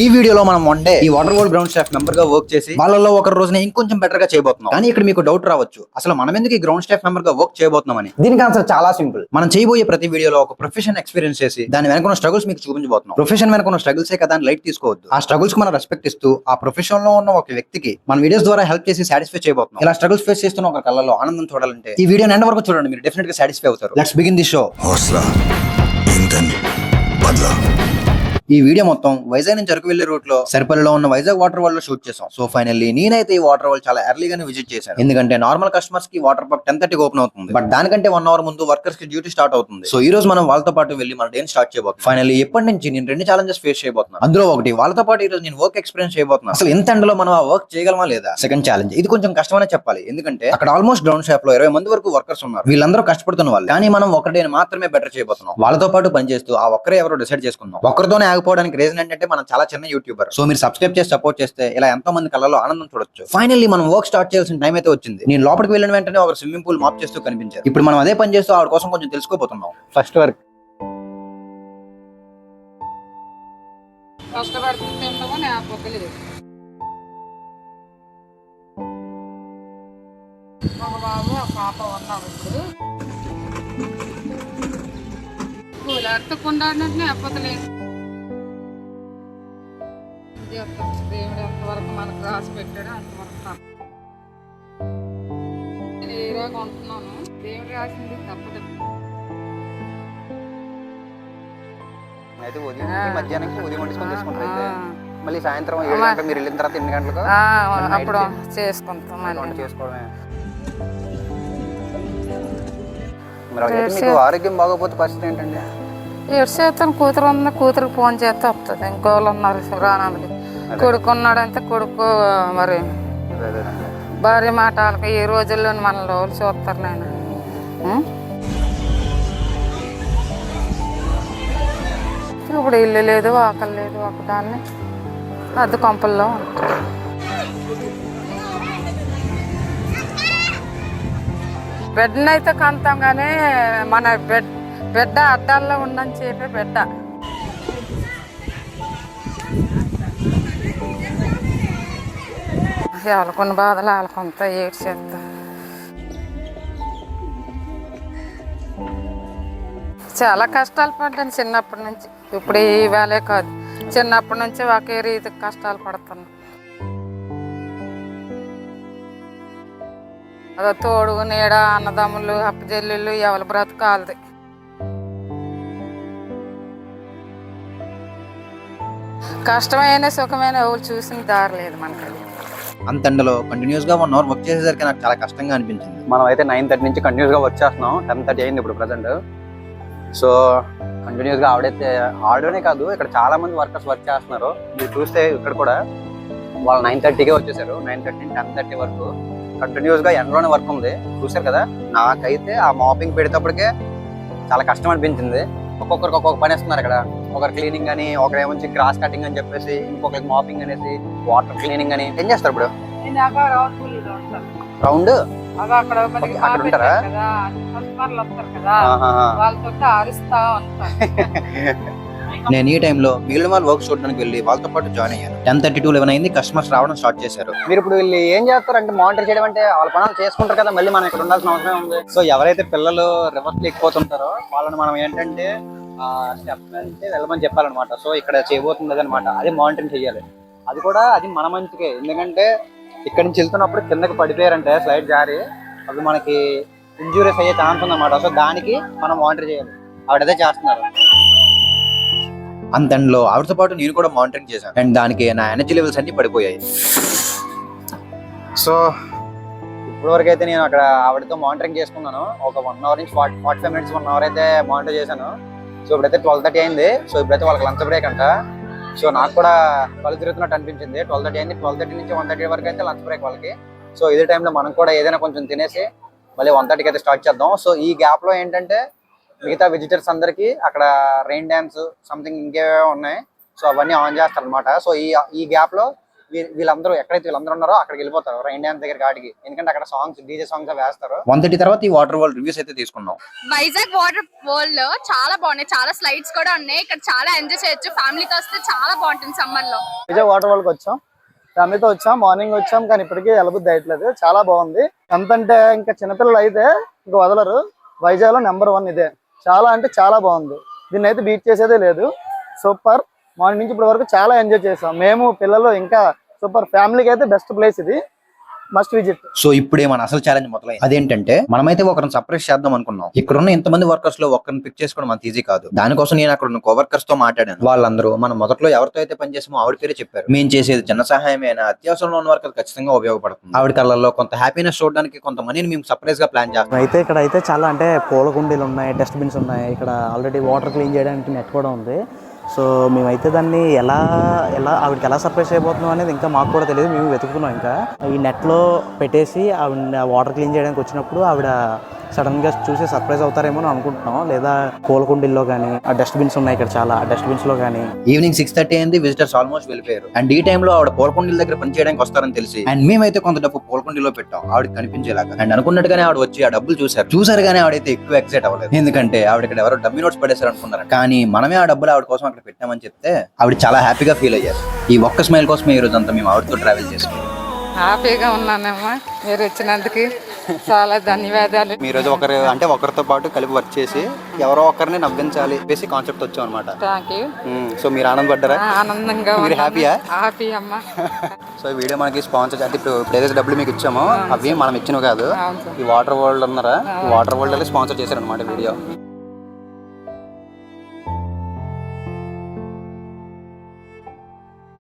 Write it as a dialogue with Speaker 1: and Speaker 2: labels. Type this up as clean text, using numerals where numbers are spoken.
Speaker 1: ఈ వీడియోలో మనం వన్ డే ఈ water world ground staff member గా వర్క్ చేసి వాళ్ళలో ఒక రోజున ఇంకొంచెం బెటర్ గా చేయబోతున్నాం. కానీ ఇక్కడ మీకు డౌట్ రావచ్చు, అసలు మనం ఎందుకు ఈ గ్రౌండ్ స్టాఫ్ మెంబర్ గా వర్క్ చేయబోతున్నామని. దీనికి ఆన్సర్ చాలా సింపుల్. మనం చేయబోయే ప్రతి వీడియోలో ఒక ప్రొఫెషన్ ఎక్స్పీరియన్స్ చేసి దాని వెనకున్న స్ట్రగుల్స్ మీకు చూపించబోతున్నాం. ప్రొఫెషన్ వెనకున్న స్ట్రగుల్సే కదా అని లైట్ తీసుకోవద్దు. ఆ స్ట్రగుల్స్ కి మనం రెస్పెక్ట్ ఇస్తూ ఆ ప్రొఫెషన్ లో ఉన్న ఒక వ్యక్తికి మన వీడియోస్ ద్వారా హెల్ప్ చేసి సాటిస్ఫై చేయబోతున్నాం. ఇలా స్ట్రగుల్స్ ఫేస్ చేస్తున్న ఒక కళ్ళలో ఆనందం చూడాలంటే ఈ వీడియో ఎండ్ వరకు చూడండి, మీరు డెఫినెట్ గా సాటిస్ఫై అవుతారు. Let's begin the show. ఈ వీడియో మొత్తం వైజాగ్ నుంచి అరకు వెళ్లే రూట్ లో సరిపల్లిలో ఉన్న వైజాగ్ వాటర్ వరల్డ్ లో షూట్ చేసాం. సో ఫైనల్లీ నేనైతే ఈ వాటర్ వరల్డ్ చాలా ఎర్లీగానే విజిట్ చేశాను. ఎందుకంటే నార్మల్ కస్టమర్స్ కి వాటర్ పార్క్ 10:30 ఓపెన్ అవుతుంది. బట్ దానికంటే 1 అవర్ ముందు వర్కర్స్ కి డ్యూటీ స్టార్ట్ అవుతుంది. సో ఈ రోజు మనం వాళ్ళతో పాటు వెళ్లి మన డే స్టార్ట్ చేయబోతున్నాం. ఫైనల్లీ ఎప్పటి నుంచి నేను 2 ఛాలెంజెస్ ఫేస్ చేయబోతున్నాను. అందులో ఒకటి వాళ్ళతో పాటు ఈ రోజు నేను వర్క్ ఎక్స్పీరియన్స్ చేయబోతున్నాను. అసలు ఎంత ఎండలో మనం ఆ వర్క్ చేయగలమా లేదా. సెకండ్ ఛాలెంజ్ ఇది కొంచెం కష్టమనే చెప్పాలి. ఎందుకంటే అక్కడ ఆల్మోస్ట్ గ్రౌండ్ షాప్ లో 20 మంది వరకు వర్కర్స్ ఉన్నారు. వీళ్ళందరూ కష్టపడుతున్న వాళ్ళు. కానీ మనం ఒక డే మాత్రమే బెటర్ చేయబోతున్నాం. వాళ్ళతో పాటు పనిచేస్తూ ఆ ఒక్కరే ఎవరో డిసైడ్ చేసుకుందాం. ఒక్కరితోనే ఆగిపోవడానికి రీజన్ ఏంటంటే మనం చాలా చిన్న యూట్యూబర్. సో మీరు సబ్స్క్రైబ్ చేసి సపోర్ట్ చేస్తే ఇలా ఎంతో మంది కళ్ళలో ఆనందం చూడొచ్చు. ఫైనల్లీ మనం వర్క్ స్టార్ట్ చేయాల్సిన టైం అయితే వచ్చింది. నేను లోపలికి వెళ్ళిన వెంటనే ఒక స్విమ్మింగ్ పూల్ మాప్ చేస్తూ కనిపించారు. ఇప్పుడు మనం అదే పని చేస్తూ ఆవిడ కోసం కొంచెం తెలుసుకోబోతున్నాం. ఫస్ట్ వర్క్
Speaker 2: బాబు ఆ పాప ఉన్నాడు. ఇప్పుడు ఎత్తకుండా ఎప్పతలేదు. దేవుడు ఎంతవరకు మనకు రాసి పెట్టాడో అంతవరకు నేను ఏరాగా ఉంటున్నాను. దేవుడు రాసింది తప్పదు.
Speaker 1: అయితే మధ్యాహ్నానికి ఉదయం వండుకొని తీసుకుంటారు. మళ్ళీ సాయంత్రం 7 గంటలకు మీరు వెళ్ళిన తర్వాత 8 గంటలకు
Speaker 2: అప్పుడు చేసుకుంటాం.
Speaker 1: వంట చేసుకోవడమే. మరి మీకు ఆరోగ్యం బాగోకపోతే పరిస్థితి ఏంటండి?
Speaker 2: ఏడు చేస్తాను. కూతురు ఉంది, కూతురికి ఫోన్ చేస్తే వస్తుంది. ఇంకోళ్ళు ఉన్నారు రానందుకు. కొడుకు ఉన్నాడంటే కొడుకు మరి భార్య మాట వాళ్ళకి ఈ రోజుల్లో మన రోజులు చూస్తారు. నేను ఇప్పుడు ఇల్లు లేదు, ఆకలి లేదు, ఒకదాన్ని అద్దె కొంపల్లో ఉంటాను. బెడ్నైతే కంతాం కానీ మన బిడ్డ అద్దాల్లో ఉండని చెప్పే బిడ్డ. వాళ్ళకున్న బాధలు వాళ్ళకంత ఏడ్చేస్తా. చాలా కష్టాలు పడ్డాను చిన్నప్పటి నుంచి. ఇప్పుడు ఈ వేళే కాదు, చిన్నప్పటి నుంచి ఒకే రీతి కష్టాలు పడుతున్నాను. అదో తోడు నీడ అన్నదమ్ములు అప్పజల్లుళ్ళు ఎవరి బ్రతకాలది. కష్టమైన సుఖమైన ఎవరు చూసిన దారి లేదు మనకి.
Speaker 1: అంత ఎండలో కంటిన్యూస్ గా 1 అవర్ వర్క్ చేసేసరికి నాకు చాలా కష్టంగా అనిపించింది. మనం అయితే 9:30 నుంచి కంటిన్యూస్ గా వర్క్ చేస్తున్నాం. 10:30 అయింది ఇప్పుడు ప్రజెంట్. సో కంటిన్యూస్ గా ఆవిడనే కాదు, ఇక్కడ చాలా మంది వర్కర్స్ వర్క్ చేస్తున్నారు. మీరు చూస్తే ఇక్కడ కూడా వాళ్ళు 9:30కే వచ్చేసారు. 9:30 నుంచి 10:30 వరకు కంటిన్యూస్ గా ఎండలోనే వర్క్ ఉంది. చూసారు కదా. నాకైతే ఆ మాపింగ్ పెడేటప్పటికే చాలా కష్టం అనిపించింది. ఒక్కొక్కరికి ఒక్కొక్క పని ఇస్తున్నారు ఇక్కడ. ఒకరు క్లీనింగ్ అని, ఒకరేమొచ్చి క్రాస్ కటింగ్ అని చెప్పేసి, ఇంకొకరికి మాపింగ్ అనేసి, వాటర్ క్లీనింగ్ అని. ఏం చేస్తారు ఇప్పుడు? రౌండ్ అక్కడ ఉంటారా? నేను ఈ టైంలో మిగిలిన వాళ్ళు వర్క్ చూడడానికి వెళ్ళి వాళ్ళతో పాటు జాయిన్ అయ్యాను. 10:30 to 11 అయింది. కస్టమర్స్ రావడం స్టార్ట్ చేశారు. మీరు ఇప్పుడు వెళ్ళి ఏం చేస్తారు అంటే మానిటర్ చేయడం. అంటే వాళ్ళ పనులు చేసుకుంటారు కదా, మళ్ళీ మనం ఇక్కడ ఉండాల్సిన అవసరం ఉంది. సో ఎవరైతే పిల్లలు రివర్స్ ఎక్కిపోతుంటారో వాళ్ళని మనం ఏంటంటే స్టెప్ అంటే వెళ్ళమని చెప్పాలన్నమాట. సో ఇక్కడ చేయబోతుంది అనమాట, అది మానిటరింగ్ చేయాలి. అది కూడా అది మన మంచికే. ఎందుకంటే ఇక్కడ నుంచి వెళ్తున్నప్పుడు కిందకి పడిపోయారంటే స్లైడ్ జారి అవి మనకి ఇంజూరీస్ అయ్యే ఛాన్స్ ఉందన్నమాట. సో దానికి మనం మానిటర్ చేయాలి. ఆవిడదే చేస్తున్నారు. అంతలో ఆవిడతో పాటు నేను కూడా మానిటరింగ్ చేశాను. అండ్ దానికి నా ఎనర్జీ లెవెల్స్ అన్ని పడిపోయాయి. సో ఇప్పటివరకు అయితే నేను అక్కడ ఆవిడతో మానిటరింగ్ చేసుకున్నాను. ఒక 1 అవర్ నుంచి 45 మినిట్స్ 1 అవర్ అయితే మానిటర్ చేశాను. సో ఇప్పుడైతే 12:30 అయింది. సో ఇప్పుడైతే వాళ్ళకి లంచ్ బ్రేక్ అంట. సో నాకు కూడా కళ్ళు తిరుగుతున్నట్టు అనిపించింది. 12:30 అయింది. 12:30 నుంచి 1:30 వరకు అయితే లంచ్ బ్రేక్ వాళ్ళకి. సో ఇదే టైంలో మనం కూడా ఏదైనా కొంచెం తినేసి మళ్ళీ 1:30కి అయితే స్టార్ట్ చేద్దాం. సో ఈ గ్యాప్ లో ఏంటంటే మిగతా విజిటర్స్ అందరికి అక్కడ రెయిన్ డ్యాన్స్ సంథింగ్ ఇంకేవో ఉన్నాయి. సో అవన్నీ ఆన్ చేస్తారు అనమాట. సో ఈ గ్యాప్ లో
Speaker 3: వీళ్ళందరూ ఎక్కడైతే వీళ్ళందరూ ఉన్నారో అక్కడికి వెళ్ళిపోతారు రైన్ డ్యాన్స్ దగ్గర కాడికి. ఎందుకంటే అక్కడ సాంగ్స్ డీజే సాంగ్స్ వేస్తారు.
Speaker 1: 130 తర్వాత ఈ వాటర్ వరల్డ్ రివ్యూస్ అయితే తీసుకున్నాం.
Speaker 4: వైజాగ్ వాటర్ వరల్డ్ లో చాలా బాగున్నాయి, చాలా స్లైడ్స్ కూడా ఉన్నాయి. ఇక్కడ చాలా ఎంజాయ్ చేయొచ్చు, ఫ్యామిలీతో వస్తే చాలా బాగుంటుంది సమ్మర్ లో.
Speaker 5: వైజాగ్ వాటర్ వరల్డ్ కి వచ్చాం, ఫ్యామిలీతో వచ్చాం, మార్నింగ్ వచ్చాం, కానీ ఇప్పటికీ వెళ్ళబుద్ధి అయ్యట్లేదు. చాలా బాగుంది. ఎంతంటే ఇంకా చిన్నపిల్లలు అయితే ఇంకా వదలరు. వైజాగ్ లో నెంబర్ 1 ఇదే. చాలా అంటే చాలా బాగుంది. దీన్ని అయితే బీట్ చేసేదే లేదు. సూపర్. మార్నింగ్ నుంచి ఇప్పటి వరకు చాలా ఎంజాయ్ చేసాం మేము, పిల్లలు. ఇంకా సూపర్. ఫ్యామిలీకి అయితే బెస్ట్ ప్లేస్ ఇది, మస్ట్ విజిట్.
Speaker 1: సో ఇప్పుడే మన అసలు ఛాలెంజ్ మొదలైంది. అదేంటంటే మనమైతే ఒకరిని సర్ప్రైజ్ చేద్దాం అనుకున్నాం. ఇక్కడ ఉన్న ఇంతమంది వర్కర్స్ లో ఒక్కరిని పిక్ చేసుకోవడం అంత ఈజీ కాదు. దానికోసం నేను అక్కడ ఉన్న కోవర్కర్స్ తో మాట్లాడాను. వాళ్ళందరూ మనం మొదట్లో ఎవరితో అయితే పనిచేసామో ఆవిడ పేరే చెప్పారు. మేము చేసేది చిన్న సహాయమైనా అత్యవసరంలో ఉన్న వరకు ఖచ్చితంగా ఉపయోగపడుతుంది. ఆవిడ కళ్ళల్లో కొంత హ్యాపీనెస్ చూడడానికి కొంత మనీని మేము సర్ప్రైజ్ గా ప్లాన్ చేస్తాం.
Speaker 6: అయితే ఇక్కడ అయితే చాలా అంటే పూల కుండీలు ఉన్నాయి, డస్ట్ బిన్స్ ఉన్నాయి. ఇక్కడ ఆల్రెడీ వాటర్ క్లీన్ చేయడానికి నెట్ కూడా ఉంది. సో మేమైతే దాన్ని ఎలా ఆవిడకి ఎలా సర్ప్రైజ్ చేయబోతున్నాం అనేది ఇంకా మాకు కూడా తెలియదు. మేము వెతుకుతున్నాం. ఇంకా ఈ నెట్లో పెట్టేసి ఆవిడ వాటర్ క్లీన్ చేయడానికి వచ్చినప్పుడు ఆవిడ సడన్ గా చూసి సర్ప్రైజ్ అవుతారేమో అని అనుకుంటున్నాం. లేదా పూలకుండీల్లో కానీ ఆ డస్ట్ బిన్స్ ఉన్నాయి ఇక్కడ చాలా, ఆ డస్ట్ బిన్స్ లో కానీ.
Speaker 1: ఈవినింగ్ 6:30 అయింది. విజిటర్స్ ఆల్మోస్ట్ వెళ్ళిపోయారు. అండ్ ఈ టైంలో ఆవిడ పూలకుండీల దగ్గర పని చేయడానికి వస్తారని తెలిసి అండ్ మేమైతే కొంత డబ్బు పూలకుండీలో పెట్టాం ఆవిడ కనిపించేలాగా. అండ్ అనుకున్నట్టుగానే ఆవిడ వచ్చి ఆ డబ్బులు చూసారు కానీ ఆవిడైతే ఎక్కువ ఎక్సైట్ అవ్వలేదు. ఎందుకంటే ఆవిడ ఇక్కడ ఎవరో డమ్మీ నోట్స్ పడేశారు అనుకున్నారు. కానీ మనమే ఆ డబ్బులు ఆవిడ కోసం అక్కడ పెట్టామని చెప్తే ఆవిడ చాలా హ్యాపీగా ఫీల్ అయ్యారు. ఈ ఒక్క స్మైల్ కోసమే ఈ రోజు అంతా మేము ఆవిడతో ట్రావెల్ చేసాం.
Speaker 2: హ్యాపీగా ఉన్నానమ్మా, మీరు వచ్చినందుకు చాలా ధన్యవాదాలు.
Speaker 3: ఈ రోజు ఒకరితో పాటు కలిపి వర్క్ చేసి ఎవరో ఒకరిని నవ్వించాలి చెప్పేసి కాన్సెప్ట్ వచ్చాం అనమాట.
Speaker 2: Thank you.
Speaker 3: సో మీరు ఆనందపడ్డారా?
Speaker 2: ఆనందంగా
Speaker 3: మీరు హ్యాపీయా?
Speaker 2: హ్యాపీ అమ్మా.
Speaker 3: సో ఈ వీడియో మనకి స్పాన్సర్ అంటే ఇప్పుడు ఏదైతే డబ్బులు మీకు ఇచ్చామో అవి మనం ఇచ్చినవి కాదు. ఈ వాటర్ వరల్డ్ ఉన్నారా, ఈ వాటర్ వరల్డ్ స్పాన్సర్ చేశారు అనమాట వీడియో.